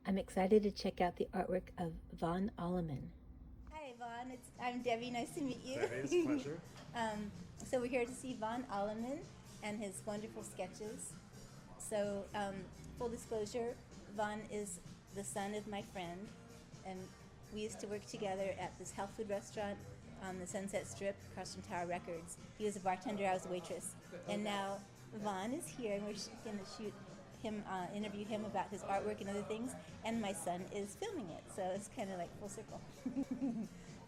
I'm excited to check out the artwork of Von Allaman. Hi, Vaughn. I'm Debbie. Nice to meet you. Debbie, it's a pleasure. So we're here to see Von Allaman and his wonderful sketches. So, full disclosure, Von is the son of my friend, and we used to work together at this health food restaurant on the Sunset Strip across from Tower Records. He was a bartender, I was a waitress. And now Von is here, and we're going to shoot him, interview him about his artwork and other things, and my son is filming it, so it's kind of like full circle.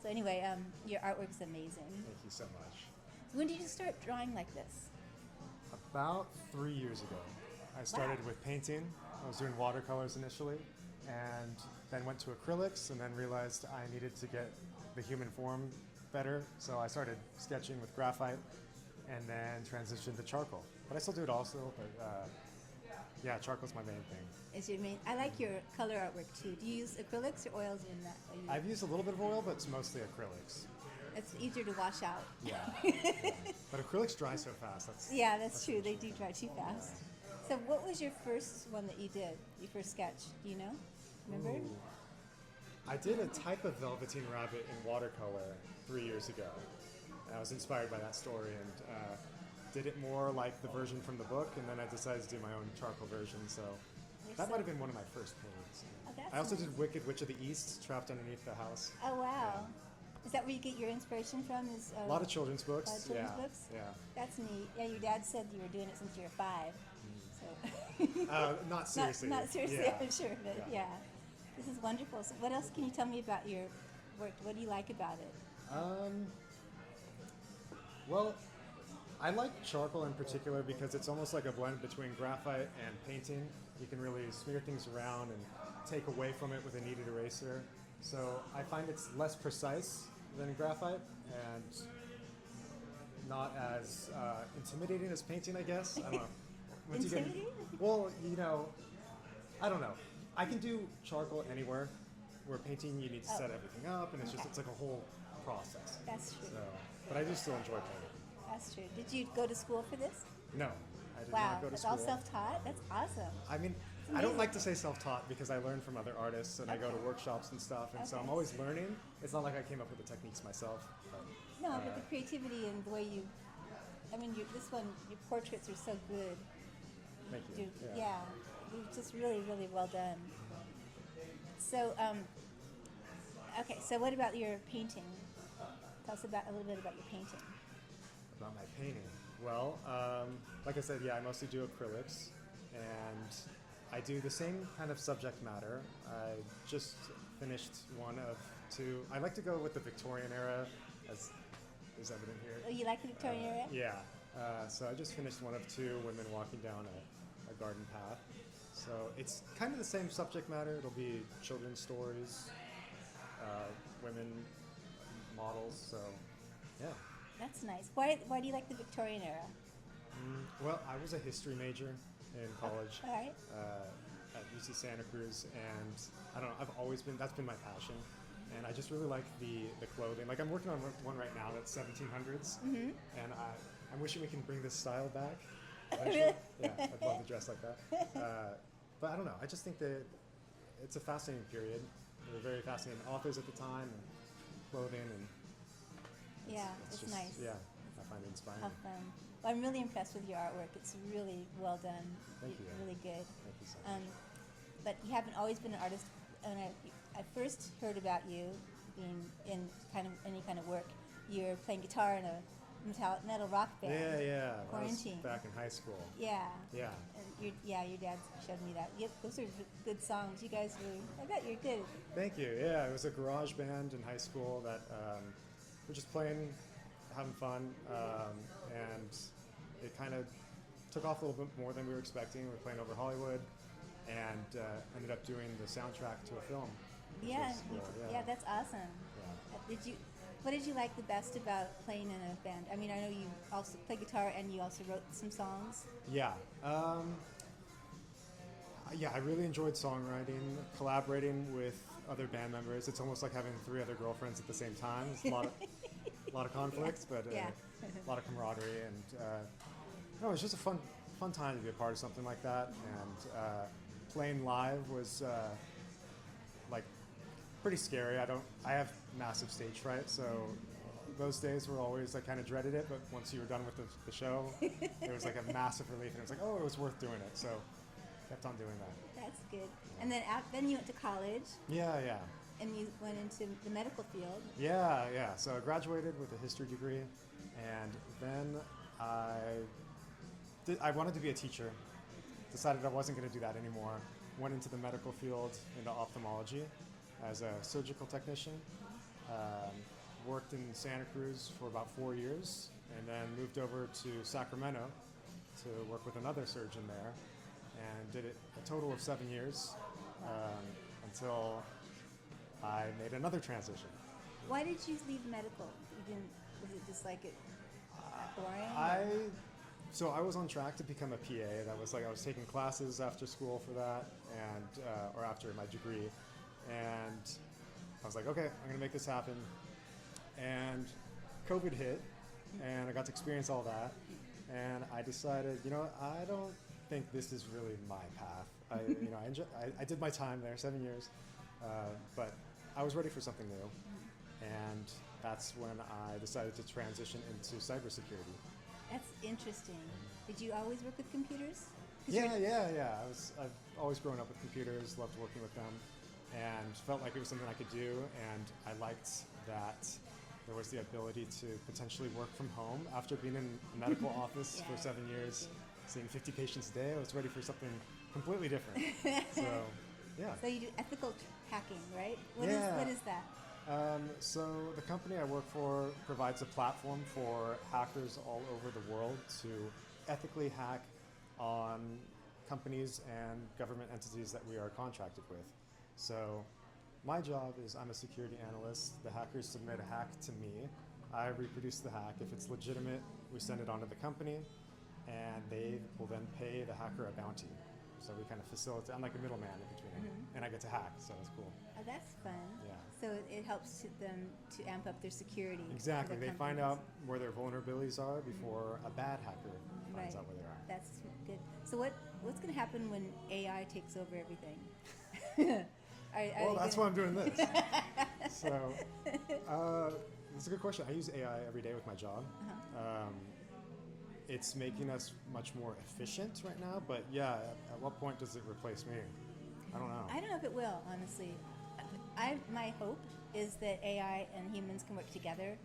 So anyway, your artwork's amazing. Thank you so much. When did you start drawing like this? About 3 years ago, I started with painting. I was doing watercolors initially, and then went to acrylics, and then realized I needed to get the human form better, so I started sketching with graphite, and then transitioned to charcoal. But I still do it also, but yeah, charcoal's my main thing. Is your main? I like your color artwork too. Do you use acrylics or oils in that? I've used a little bit of oil, but it's mostly acrylics. It's easier to wash out. Yeah. But acrylics dry so fast. That's true. They do dry too fast. So what was your first one that you did? Your first sketch? Do you know? Remember? Ooh. I did a type of Velveteen Rabbit in watercolor 3 years ago. And I was inspired by that story and did it more like the version from the book, and then I decided to do my own charcoal version. So that might have been one of my first paintings. Oh, I also did Wicked Witch of the East, trapped underneath the house. Oh wow! Is that where you get your inspiration from? Is A lot of children's books. A lot of children's books? Yeah. That's neat. Yeah, your dad said you were doing it since you were 5. So Not seriously. Not seriously, Yeah. I'm sure, but yeah. This is wonderful. So what else can you tell me about your work? What do you like about it? Well, I like charcoal in particular because it's almost like a blend between graphite and painting. You can really smear things around and take away from it with a kneaded eraser. So I find it's less precise than graphite and not as intimidating as painting, I guess. I don't know. Intimidating? Well, I don't know. I can do charcoal anywhere, where painting you need to set everything up, and it's like a whole process. That's true. So, but I do still enjoy painting. That's true. Did you go to school for this? No, I did Wow, not go to it's school. all self-taught? That's awesome. I mean, I don't like to say self-taught because I learn from other artists and I go to workshops and stuff, and so I'm always learning. It's not like I came up with the techniques myself. But, No, but the creativity and the way you, this one, your portraits are so good. Thank you. Yeah, you're just really, really well done. So, okay, so what about your painting? Tell us a little bit about your painting. About my painting. Well, like I said, I mostly do acrylics, and I do the same kind of subject matter. I just finished one of 2. I like to go with the Victorian era, as is evident here. Oh, you like the Victorian era? Yeah. So I just finished one of 2 women walking down a garden path. So it's kind of the same subject matter. It'll be children's stories, women models. So, yeah. That's nice. Why do you like the Victorian era? Well, I was a history major in college All right. at UC Santa Cruz, and I don't know. That's been my passion, and I just really like the clothing. Like I'm working on one right now that's 1700s, and I'm wishing we can bring this style back. Eventually. Yeah, I'd love to dress like that. But I don't know. I just think that it's a fascinating period. There were very fascinating authors at the time, and clothing, and Yeah, it's just, nice. Yeah, I find it inspiring. How fun. Well, I'm really impressed with your artwork. It's really well done. Thank you. Really good. Thank you so much. But you haven't always been an artist. And I first heard about you being in any kind of work. You're playing guitar in a metal rock band. Yeah. Quarantine. I was back in high school. Yeah. Yeah. And your dad showed me that. Yep, those are good songs. You guys really, I bet you're good. Thank you. Yeah, it was a garage band in high school that we're just playing, having fun, and it kind of took off a little bit more than we were expecting. We were playing over Hollywood, and ended up doing the soundtrack to a film. Yeah, Yeah. that's awesome. Yeah. What did you like the best about playing in a band? I mean, I know you also play guitar and you also wrote some songs. Yeah. I really enjoyed songwriting, collaborating with other band members. It's almost like having 3 other girlfriends at the same time. It's a lot of conflicts, but a lot of camaraderie, and it's just a fun time to be a part of something like that. And playing live was pretty scary. I have massive stage fright, so those days were always, I kind of dreaded it, but once you were done with the show, there was like a massive relief, and it was like, oh, it was worth doing it. So kept on doing that. That's good. And then you went to college. Yeah. And you went into the medical field. Yeah. So I graduated with a history degree, and then I wanted to be a teacher. Decided I wasn't going to do that anymore. Went into the medical field, into ophthalmology, as a surgical technician. Worked in Santa Cruz for about 4 years, and then moved over to Sacramento to work with another surgeon there, and did it a total of 7 years until I made another transition. Why did you leave medical? Was it just like it boring? So I was on track to become a PA. That was like I was taking classes after school for that, and or after my degree, and I was like, okay, I'm gonna make this happen. And COVID hit, and I got to experience all that, and I decided, I don't think this is really my path. I did my time there, 7 years, but I was ready for something new, and that's when I decided to transition into cybersecurity. That's interesting. Did you always work with computers? Yeah. I've always grown up with computers, loved working with them, and felt like it was something I could do, and I liked that there was the ability to potentially work from home after being in a medical office for 7 years, seeing 50 patients a day. I was ready for something completely different. So, yeah. So you do ethical hacking, right? What is that? So the company I work for provides a platform for hackers all over the world to ethically hack on companies and government entities that we are contracted with. So my job is I'm a security analyst. The hackers submit a hack to me. I reproduce the hack. If it's legitimate, we send it on to the company, and they will then pay the hacker a bounty. So we kind of facilitate. I'm like a middleman in between, and I get to hack, so it's cool. Oh, that's fun. Yeah. So it helps them to amp up their security. Exactly. For their They find companies. out where their vulnerabilities are before a bad hacker finds out where they are. That's good. So what's going to happen when AI takes over everything? That's why I'm doing this. So, it's a good question. I use AI every day with my job. It's making us much more efficient right now, but yeah, at what point does it replace me? I don't know. I don't know if it will, honestly. My hope is that AI and humans can work together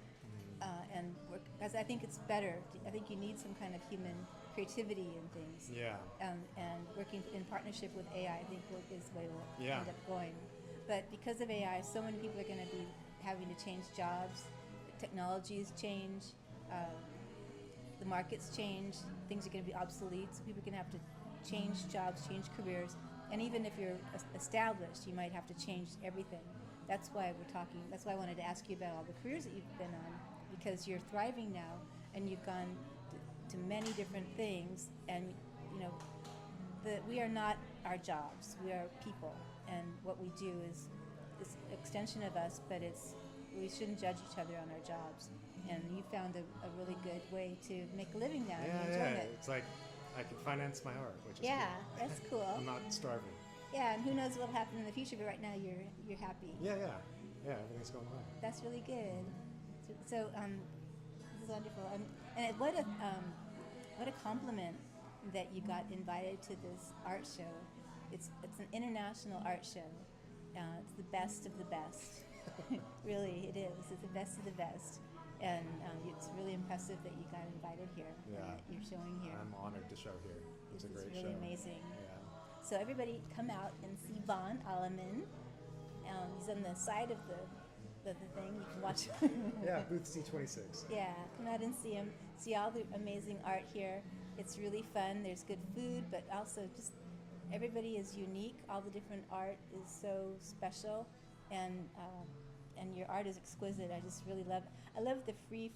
and work, because I think it's better. I think you need some kind of human creativity and things. Yeah. And working in partnership with AI, I think is the way we'll Yeah. end up going. But because of AI, so many people are going to be having to change jobs. Technologies change. The markets change. Things are going to be obsolete. So people are going to have to change jobs, change careers. And even if you're established, you might have to change everything. That's why we're talking. That's why I wanted to ask you about all the careers that you've been on, because you're thriving now, and you've gone to many different things. And we are not our jobs. We are people, and what we do is an extension of us. But we shouldn't judge each other on our jobs. And you found a really good way to make a living now. and you're enjoying it. It's like I can finance my art, which is Yeah, cool. that's cool. I'm not starving. Yeah, and who knows what'll happen in the future, but right now you're happy. Yeah, everything's going well. That's really good. So this is wonderful. And what a compliment that you got invited to this art show. It's an international art show. It's the best of the best. Really, it is. It's the best of the best. And it's really impressive that you got invited here. Yeah. And that you're showing here. I'm honored to show here. It's a great really show. amazing. Yeah. So everybody come out and see Von Allaman. He's on the side of the thing. You can watch. Yeah, booth C26. Yeah, come out and see him. See all the amazing art here. It's really fun. There's good food, but also just everybody is unique. All the different art is so special, and your art is exquisite. I just really love. I love the free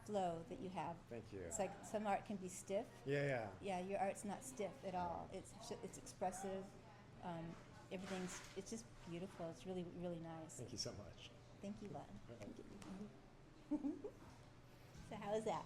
flow that you have. Thank you. It's like some art can be stiff. Yeah. Yeah, your art's not stiff at all. It's expressive. It's just beautiful. It's really, really nice. Thank you so much. Thank you, Lon. Right. Thank you. So how is that?